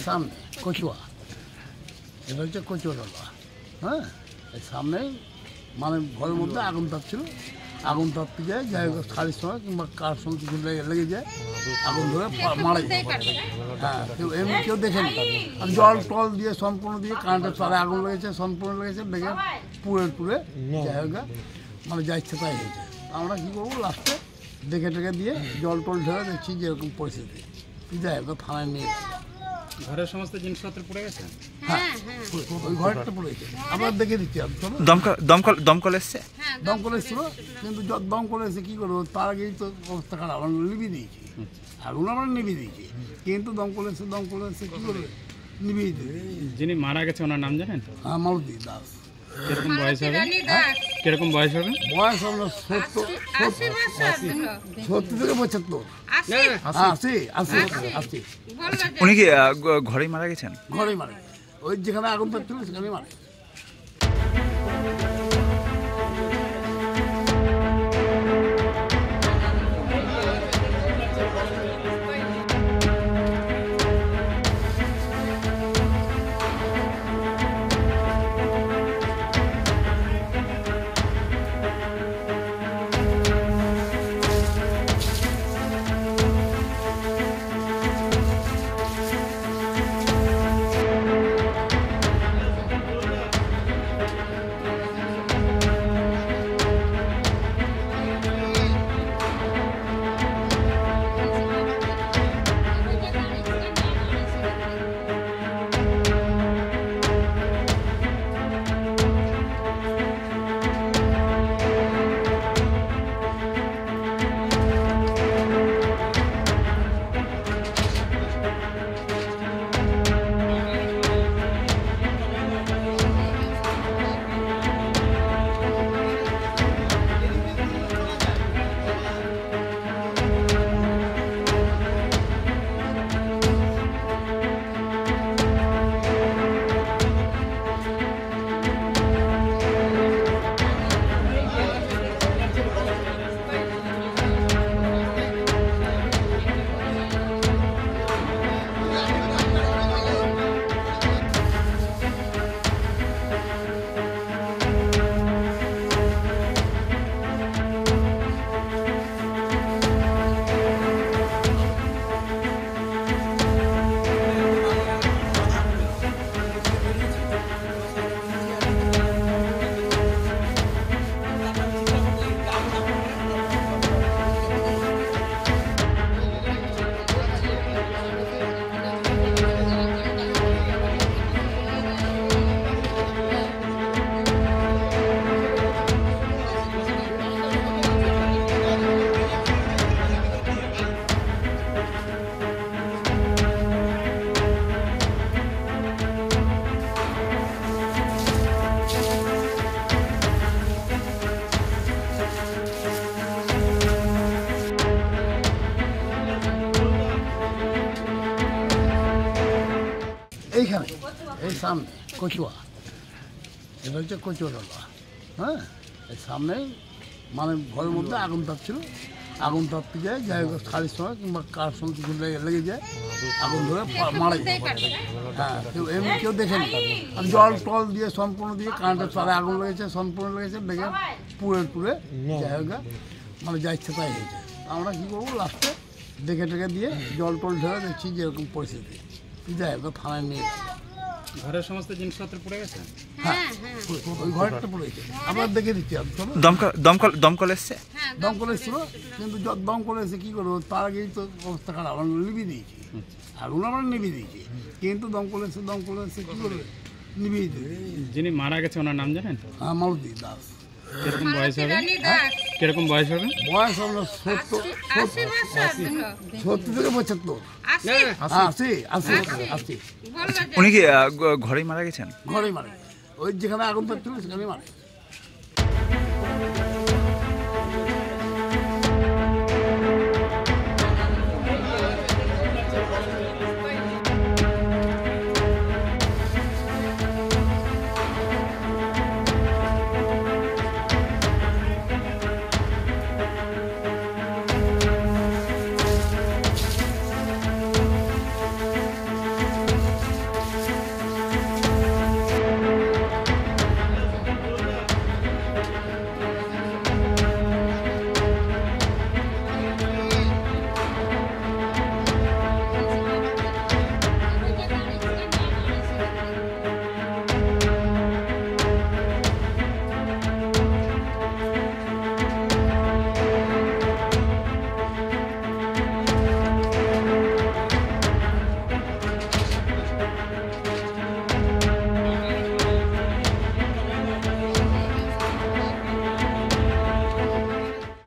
সামনে কচুয়া, এটা হচ্ছে কচুয়াডালা। হ্যাঁ, এই সামনে মানে ঘরের মধ্যে আগুন তাপছিল, আগুন তাপতে যায়, যাই হোক শাড়ির সঙ্গে কিংবা কার সঙ্গে কিছু লেগে যায়, আগুন ধরে মারা যায়। হ্যাঁ, এমনি কেউ দেখেনি। আর জল টল দিয়ে সম্পূর্ণ দিয়ে কারেন্টের তারে আগুন লেগেছে, সম্পূর্ণ লেগেছে, লেগে পুড়ে যাই হোক মানে যা ইচ্ছে তাই হয়েছে। আমরা কী করবো, লাস্টে দেখে টেকে দিয়ে জল টল ঢেলে দেখছি যে এরকম পরিস্থিতি, যাই হোক থানায় নিয়ে ঘরের সমস্ত জিনিসপত্র পড়ে গেছে। হ্যাঁ, ওই ঘরটা পড়েছে, আমরা দেখে দিচ্ছি। দমকল এসছে, দমকল এসেছিল, কিন্তু দমকল এসে কী করবো, তার আগেই তো অবস্থা খারাপ, আমরা নিভিয়ে দিয়েছি, আগুন আমরা নিভিয়ে দিয়েছি, কিন্তু দমকল এসে কী করবে, নিভিয়ে দিয়েছি। যিনি মারা গেছে ওনার নাম জানেন? হ্যাঁ, মালতী দাস। কিরকম বয়স হবে? কিরকম বয়স হবে? বয়স হলো 70 থেকে 75, 80। উনি কি ঘরেই মারা গেছেন? ঘরেই মারা, ওই যেখানে আগুন থাকছিল সেখানেই মারা। এইখানে এই সামনে কচুয়া, এটা হচ্ছে কচুয়াডালা। হ্যাঁ, এই সামনে মানে ঘরের মধ্যে আগুন তাপছিল, আগুন তাপতে যায়, যাই হোক শাড়ির সঙ্গে কিংবা কার সঙ্গে কিছু লেগে যায়, আগুন ধরে মারা যায়। হ্যাঁ, এমনি কেউ দেখেনি। আর জল টল দিয়ে সম্পূর্ণ দিয়ে কারেন্টের তারে আগুন লেগেছে, সম্পূর্ণ লেগেছে, লেগে পুড়ে যাই হোক মানে যা ইচ্ছে তাই হয়েছে। আমরা কী করবো, লাস্টে দেখে টেকে দিয়ে জল টল ঢেলে দেখছি যে এরকম পরিস্থিতি, যাই হোক থানায় নিয়ে ঘরের সমস্ত জিনিসপত্র পড়ে গেছে। হ্যাঁ, ওই ঘরটা পড়েছে, আমরা দেখে দিচ্ছি। দমকল এসছে, দমকল এসেছিল, কিন্তু দমকল এসে কী করবো, তার আগেই তো অবস্থা খারাপ, আমরা নিভিয়ে দিয়েছি, আগুন আমরা নিভিয়ে দিয়েছি, কিন্তু দমকল এসে কী করবে, নিভিয়ে দিয়েছি। যিনি মারা গেছে ওনার নাম জানেন? হ্যাঁ, মালতী দাস। কিরকম বয়স হবে? কিরকম বয়স হবে? বয়স হলো 70 থেকে 75, 80। উনি কি ঘরেই মারা গেছেন? ঘরেই মারা, ওই যেখানে আগুন থাকছিল সেখানেই মারা।